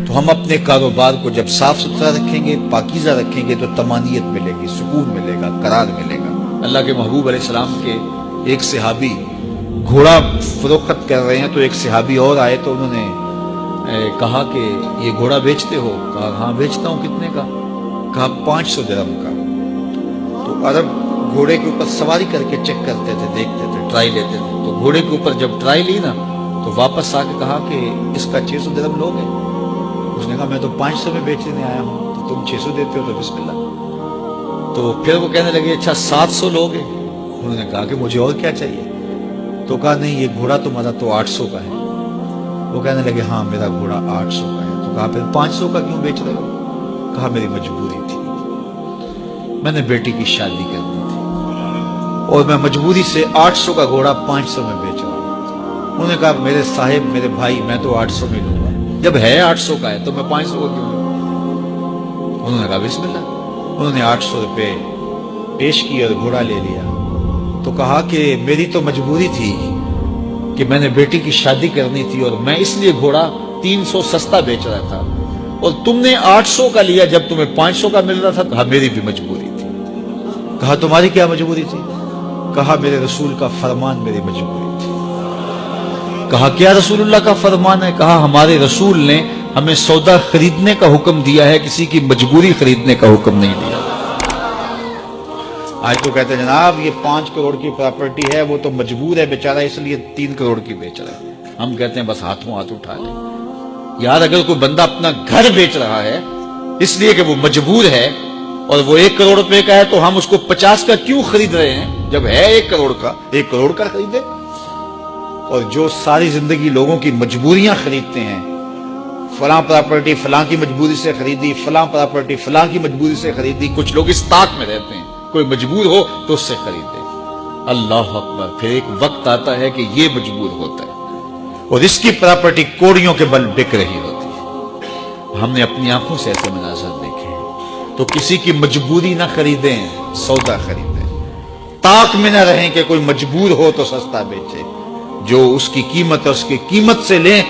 تو ہم اپنے کاروبار کو جب صاف ستھرا رکھیں گے، پاکیزہ رکھیں گے، تو طمانیت ملے گی، سکون ملے گا، قرار ملے گا۔ اللہ کے محبوب علیہ السلام کے ایک صحابی گھوڑا فروخت کر رہے ہیں، تو ایک صحابی اور آئے تو انہوں نے کہا کہ یہ گھوڑا بیچتے ہو؟ کہا ہاں بیچتا ہوں۔ کتنے کا؟ کہا 500 درہم کا۔ تو عرب گھوڑے کے اوپر سواری کر کے چیک کرتے تھے، دیکھتے تھے، ٹرائی لیتے تھے۔ تو گھوڑے کے اوپر جب ٹرائی لی نا تو واپس آ کے کہا کہ اس کا 600 درہم لوگے؟ اس نے کہا میں تو 500 میں بیچنے آیا ہوں، تو تم 600 دیتے ہو تو بسم اللہ۔ تو پھر وہ کہنے لگے اچھا 700 لوگے؟ انہوں نے کہا کہ مجھے اور کیا چاہیے؟ تو کہا نہیں یہ گھوڑا تمہارا تو 800 کا ہے۔ وہ کہنے لگے ہاں میرا گھوڑا 800 کا ہے۔ تو کہا پھر 500 کا کیوں بیچ رہے ہو؟ کہا میری مجبوری تھی، میں نے بیٹی کی شادی کرنی تھی اور میں مجبوری سے 800 کا گھوڑا 500 میں بیچ رہا ہوں۔ انہوں نے کہا میرے صاحب، میرے بھائی، میں تو 800 میں لوں گا، جب ہے 800 کا ہے تو میں 500 کا کیوں لوں؟ انہوں نے کہا بسم اللہ۔ انہوں نے 800 روپے پیش کیے اور گھوڑا لے لیا۔ تو کہا کہ میری تو مجبوری تھی کہ میں نے بیٹی کی شادی کرنی تھی اور میں اس لیے گھوڑا 300 سستا بیچ رہا تھا، اور تم نے 800 کا لیا جب تمہیں 500 کا مل رہا تھا۔ کہا میری بھی مجبوری تھی۔ کہا تمہاری کیا مجبوری تھی؟ کہا میرے رسول کا فرمان میری مجبوری تھی۔ کہا کیا رسول اللہ کا فرمان ہے؟ کہا ہمارے رسول نے ہمیں سودا خریدنے کا حکم دیا ہے، کسی کی مجبوری خریدنے کا حکم نہیں دیا۔ آج تو کہتے ہیں جناب یہ 5 کروڑ کی پراپرٹی ہے، وہ تو مجبور ہے بیچارہ اس لیے 3 کروڑ کی بیچ رہا ہے۔ ہم کہتے ہیں بس ہاتھوں ہاتھ اٹھا لیں۔ یار اگر کوئی بندہ اپنا گھر بیچ رہا ہے اس لیے کہ وہ مجبور ہے اور وہ 1 کروڑ روپے کا ہے، تو ہم اس کو 50 کا کیوں خرید رہے ہیں؟ جب ہے 1 کروڑ کا، 1 کروڑ کا خریدے۔ اور جو ساری زندگی لوگوں کی مجبوریاں خریدتے ہیں، فلاں پراپرٹی فلاں کی مجبوری سے خریدی، فلاں پراپرٹی فلاں کی مجبوری سے خریدی۔ کچھ لوگ اس طاق میں رہتے ہیں کوئی مجبور ہو تو اس سے خریدے۔ اللہ اکبر، پھر ایک وقت آتا ہے کہ یہ مجبور ہوتا ہے اور اس کی پراپرٹی کوڑیوں کے بل بک رہی ہوتی ہے۔ ہم نے اپنی آنکھوں سے ایسے مناظر دیکھے ہیں۔ تو کسی کی مجبوری نہ خریدیں، سودا خریدیں۔ طاق میں نہ رہیں کہ کوئی مجبور ہو تو سستا بیچے۔ جو اس کی قیمت ہے اس کی قیمت سے لیں